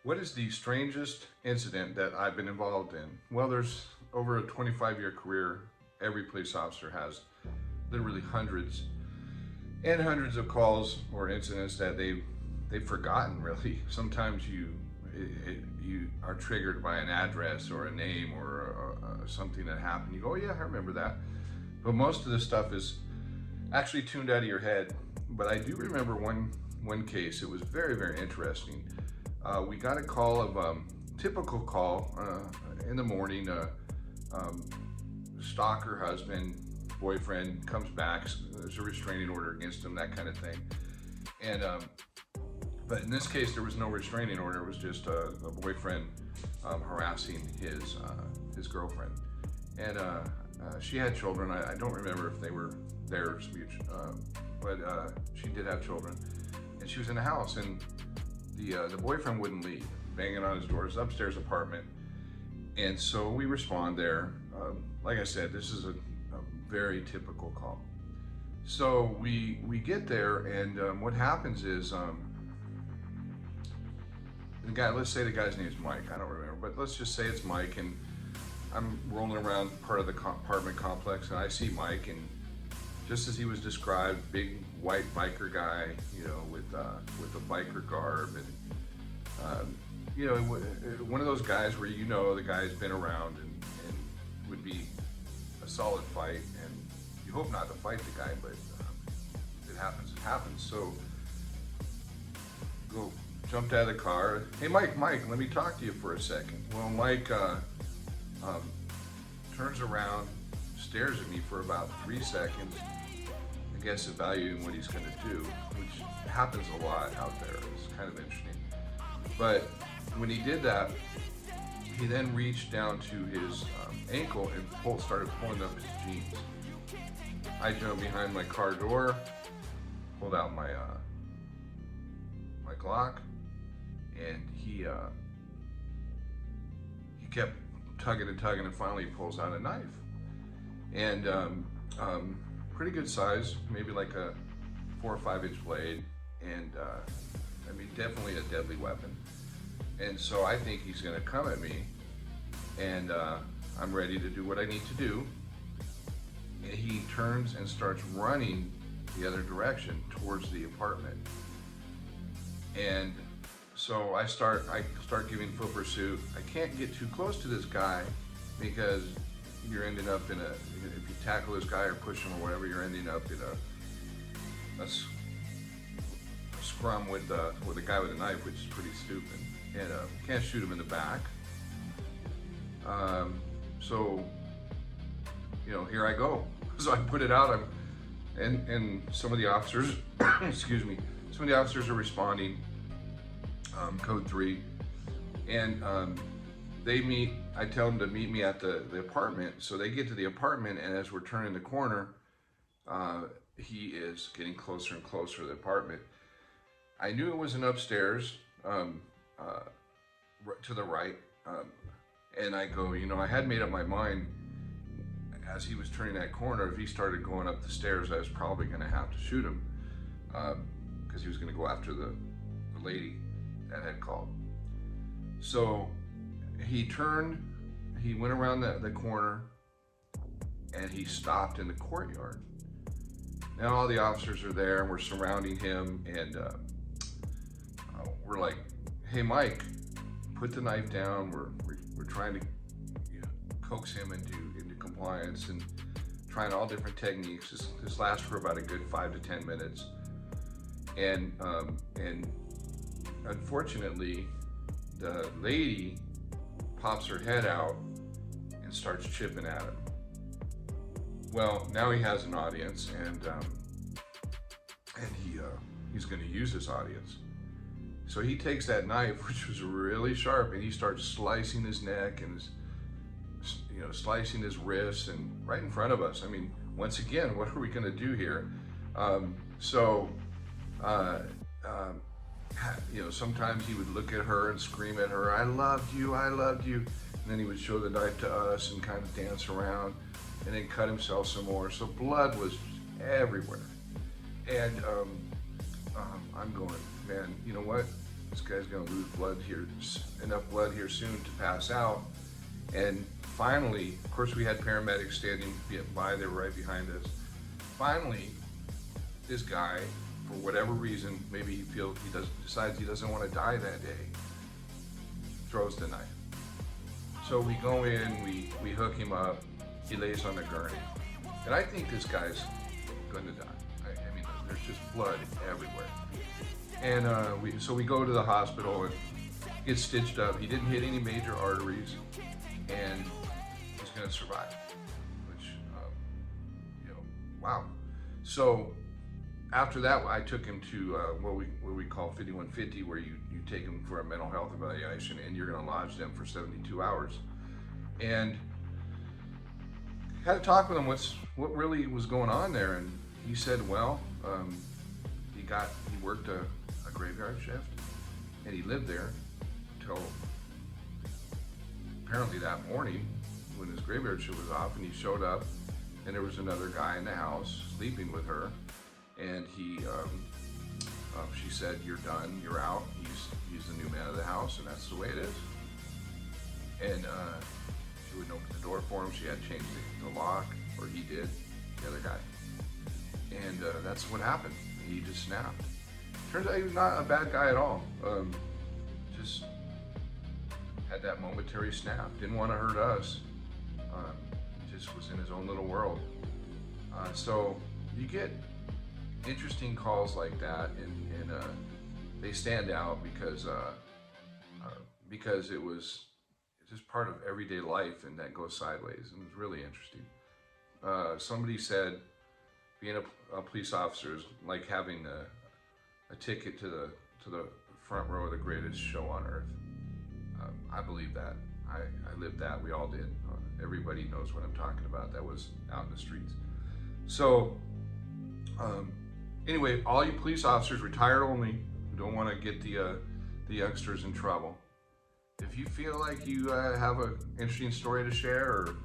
What is the strangest incident that I've been involved in? Well, there's over a 25-year career, every police officer has literally hundreds and hundreds of calls or incidents that they've forgotten really. Sometimes you are triggered by an address or a name or something that happened. You go, oh yeah, I remember that. But most of the stuff is actually tuned out of your head. But I do remember one case. It was very interesting. We got a call of typical call in the morning. Um, Stalker husband, boyfriend comes back. There's a restraining order against him, that kind of thing. And but in this case, there was no restraining order. It was just a boyfriend harassing his girlfriend, and she had children. I don't remember if they were theirs, but she did have children, and she was in the house, and the boyfriend wouldn't leave, banging on his door, his upstairs apartment, and so we respond there. Like I said, this is a very typical call. So we get there, and what happens is the guy. Let's say the guy's name is Mike. I don't remember, but let's just say it's Mike, and I'm rolling around part of the apartment complex, and I see Mike, and just as he was described, big white biker guy, with a biker garb, and one of those guys where the guy's been around and would be a solid fight, and you hope not to fight the guy, but it happens. It happens. So go jumped out of the car. Hey, Mike, let me talk to you for a second. Well, Mike turns around, stares at me for about 3 seconds. I guess evaluating what he's going to do, which happens a lot out there. It's kind of interesting. But when he did that, he then reached down to his ankle and started pulling up his jeans. I jumped behind my car door, pulled out my Glock, and he kept tugging and finally he pulls out a knife. And pretty good size, maybe like a 4 or 5 inch blade, and definitely a deadly weapon. And so I think he's gonna come at me, and I'm ready to do what I need to do. And he turns and starts running the other direction towards the apartment. And so I start giving full pursuit. I can't get too close to this guy because you're ending up if you tackle this guy or push him or whatever, you're ending up in a scrum with a guy with a knife, which is pretty stupid. And can't shoot him in the back. So here I go. So I put it out. And some of the officers, excuse me, some of the officers are responding. Code 3, and I tell them to meet me at the apartment. So they get to the apartment, and as we're turning the corner, he is getting closer and closer to the apartment. I knew it was an upstairs to the right, and I go, I had made up my mind as he was turning that corner. If he started going up the stairs, I was probably going to have to shoot him because he was going to go after the lady that had called. So he turned, he went around the corner, and he stopped in the courtyard. Now all the officers are there, and we're surrounding him, and we're like, hey Mike, put the knife down. We're trying to coax him into compliance, and trying all different techniques. This lasts for about a good 5 to 10 minutes. And unfortunately, the lady pops her head out and starts chipping at him. Well, now he has an audience, and he's going to use this audience. So he takes that knife, which was really sharp, and he starts slicing his neck and slicing his wrists, and right in front of us. Once again, what are we going to do here? Sometimes he would look at her and scream at her, I loved you. And then he would show the knife to us and kind of dance around, and then cut himself some more. So blood was everywhere. And I'm going, man, you know what? this guy's gonna lose blood here, enough blood here soon to pass out. And finally, of course, we had paramedics standing by, they were right behind us. Finally, this guy, for whatever reason, maybe decides he doesn't want to die that day, throws the knife. So we go in, we hook him up, he lays on the gurney. And I think this guy's going to die. I mean, there's just blood everywhere. And so we go to the hospital and get stitched up. He didn't hit any major arteries, and he's going to survive, which, wow. So after that, I took him to what we call 5150, where you take him for a mental health evaluation, and you're going to lodge them for 72 hours. And had a talk with him what really was going on there, and he said, well, he worked a graveyard shift, and he lived there until apparently that morning when his graveyard shift was off, and he showed up, and there was another guy in the house sleeping with her, and she said, you're done, you're out, he's the new man of the house, and that's the way it is. And she wouldn't open the door for him. She had changed the lock, or he did, the other guy. And that's what happened. He just snapped. Turns out he was not a bad guy at all. Just had that momentary snap. Didn't want to hurt us. Just was in his own little world. So you get interesting calls like that, and they stand out because it was just part of everyday life, and that goes sideways, and it was really interesting. Somebody said being a police officer is like having a ticket to the front row of the greatest show on earth. I believe that. I lived that. We all did. Everybody knows what I'm talking about. That was out in the streets. So anyway, all you police officers, retired only, who don't want to get the youngsters in trouble, if you feel like you have an interesting story to share or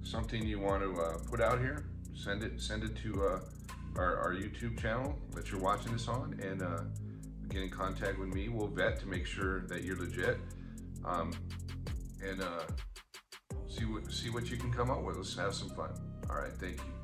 something you want to put out here, send it to our YouTube channel that you're watching this on, and get in contact with me. We'll vet to make sure that you're legit, and see what you can come up with. Let's have some fun. All right, thank you.